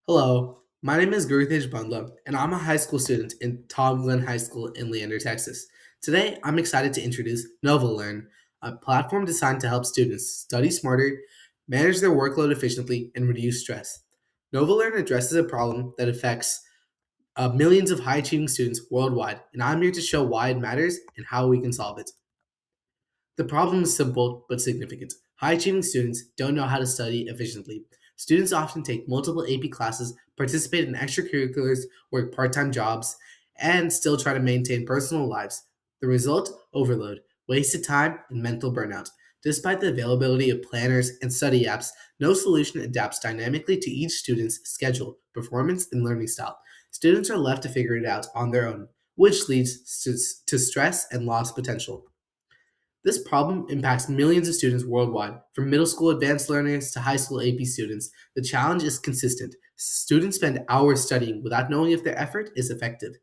Hello, my name is Guruthej Bandla, and I'm a high school student in Tom Glen High School in Leander, Texas. Today, I'm excited to introduce NovaLearn, a platform designed to help students study smarter, manage their workload efficiently, and reduce stress. NovaLearn addresses a problem that affects millions of high achieving students worldwide, and I'm here to show why it matters and how we can solve it. The problem is simple but significant. High achieving students don't know how to study efficiently. Students often take multiple AP classes, participate in extracurriculars, work part time jobs, and still try to maintain personal lives. The result? Overload, wasted time, and mental burnout. Despite the availability of planners and study apps, no solution adapts dynamically to each student's schedule, performance, and learning style. Students are left to figure it out on their own, which leads to stress and lost potential. This problem impacts millions of students worldwide, from middle school advanced learners to high school AP students. The challenge is consistent. Students spend hours studying without knowing if their effort is effective.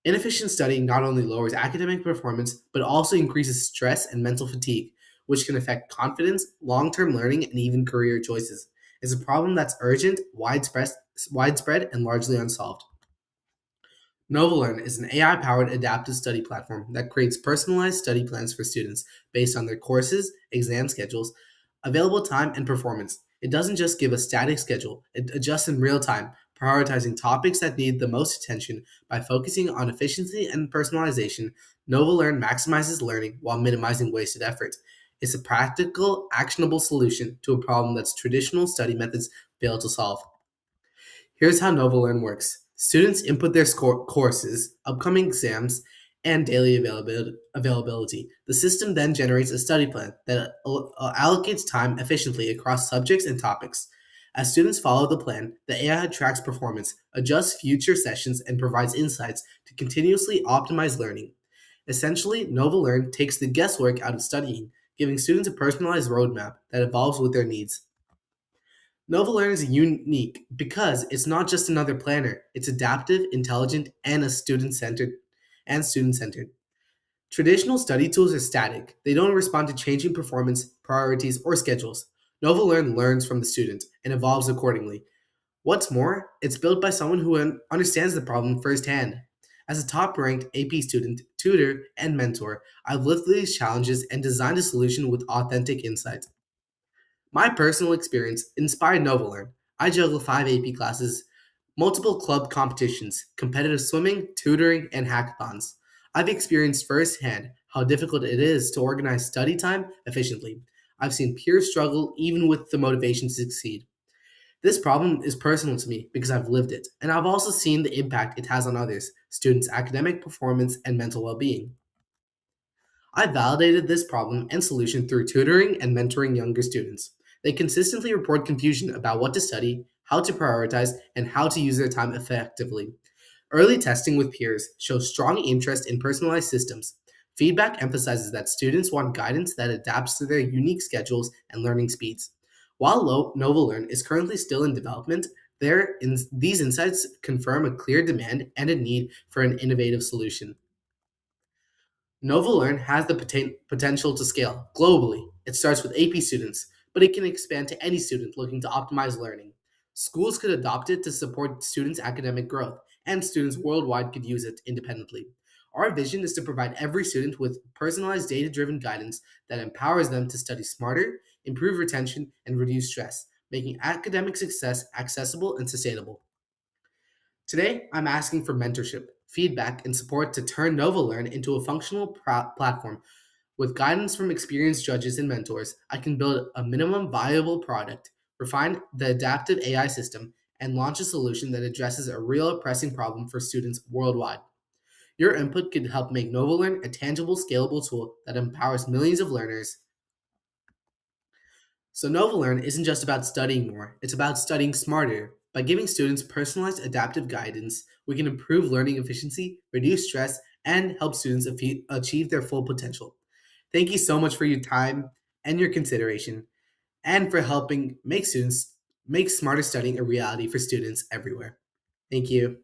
Inefficient studying not only lowers academic performance, but also increases stress and mental fatigue, which can affect confidence, long term learning, and even career choices. It's a problem that's urgent, widespread, and largely unsolved. NovaLearn is an AI powered adaptive study platform that creates personalized study plans for students based on their courses, exam schedules, available time, and performance. It doesn't just give a static schedule, it adjusts in real time, prioritizing topics that need the most attention. By focusing on efficiency and personalization, NovaLearn maximizes learning while minimizing wasted effort. It's a practical, actionable solution to a problem that traditional study methods fail to solve. Here's how NovaLearn works. Students input their courses, upcoming exams, and daily availability. The system then generates a study plan that allocates time efficiently across subjects and topics. As students follow the plan, the AI tracks performance, adjusts future sessions, and provides insights to continuously optimize learning. Essentially, NovaLearn takes the guesswork out of studying, giving students a personalized roadmap that evolves with their needs. NovaLearn is unique because it's not just another planner. It's adaptive, intelligent, and student centered. Traditional study tools are static. They don't respond to changing performance, priorities, or schedules. NovaLearn learns from the student and evolves accordingly. What's more, it's built by someone who understands the problem firsthand. As a top-ranked AP student, tutor, and mentor, I've lived through these challenges and designed a solution with authentic insight. My personal experience inspired NovaLearn. I juggle 5 AP classes, multiple club competitions, competitive swimming, tutoring, and hackathons. I've experienced firsthand how difficult it is to organize study time efficiently. I've seen peers struggle even with the motivation to succeed. This problem is personal to me because I've lived it, and I've also seen the impact it has on others, students' academic performance and mental well being. I validated this problem and solution through tutoring and mentoring younger students. They consistently report confusion about what to study, how to prioritize, and how to use their time effectively. Early testing with peers shows strong interest in personalized systems. Feedback emphasizes that students want guidance that adapts to their unique schedules and learning speeds. While NovaLearn is currently still in development, these insights confirm a clear demand and a need for an innovative solution. NovaLearn has the potential to scale globally. It starts with AP students, but it can expand to any student looking to optimize learning. Schools could adopt it to support students' academic growth, and students worldwide could use it independently. Our vision is to provide every student with personalized data driven guidance that empowers them to study smarter, improve retention, and reduce stress, making academic success accessible and sustainable. Today, I'm asking for mentorship, feedback, and support to turn NovaLearn into a functional platform. With guidance from experienced judges and mentors, I can build a minimum viable product, refine the adaptive AI system, and launch a solution that addresses a real pressing problem for students worldwide. Your input could help make NovaLearn a tangible, scalable tool that empowers millions of learners. So NovaLearn isn't just about studying more, it's about studying smarter. By giving students personalized adaptive guidance, we can improve learning efficiency, reduce stress, and help students achieve their full potential. Thank you so much for your time and your consideration, and for helping make smarter studying a reality for students everywhere. Thank you.